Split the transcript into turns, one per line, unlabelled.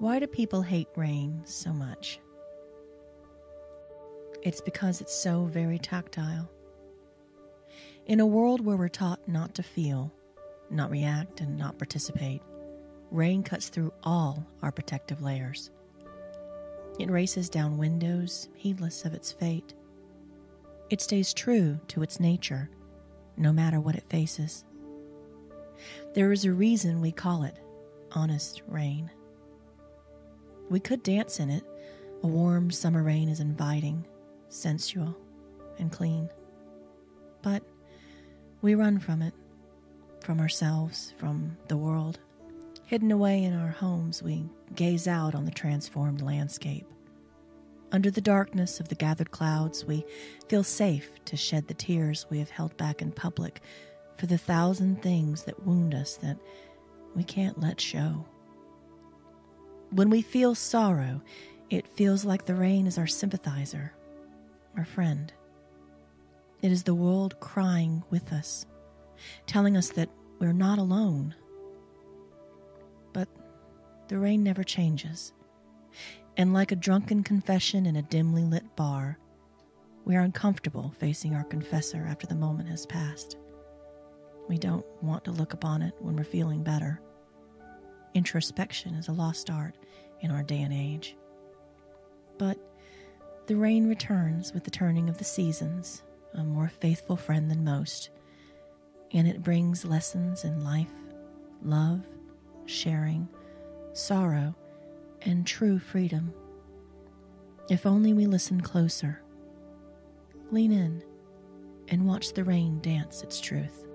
Why do people hate rain so much? It's because it's so very tactile. In a world where we're taught not to feel, not react, and not participate, rain cuts through all our protective layers. It races down windows, heedless of its fate. It stays true to its nature, no matter what it faces. There is a reason we call it honest rain. We could dance in it. A warm summer rain is inviting, sensual, and clean. But we run from it, from ourselves, from the world. Hidden away in our homes, we gaze out on the transformed landscape. Under the darkness of the gathered clouds, we feel safe to shed the tears we have held back in public for the thousand things that wound us that we can't let show. When we feel sorrow, it feels like the rain is our sympathizer, our friend. It is the world crying with us, telling us that we're not alone. But the rain never changes, and like a drunken confession in a dimly lit bar, we are uncomfortable facing our confessor after the moment has passed. We don't want to look upon it when we're feeling better. Introspection is a lost art in our day and age. But the rain returns with the turning of the seasons, a more faithful friend than most, and it brings lessons in life, love, sharing, sorrow, and true freedom. If only we listen closer, lean in, and watch the rain dance its truth.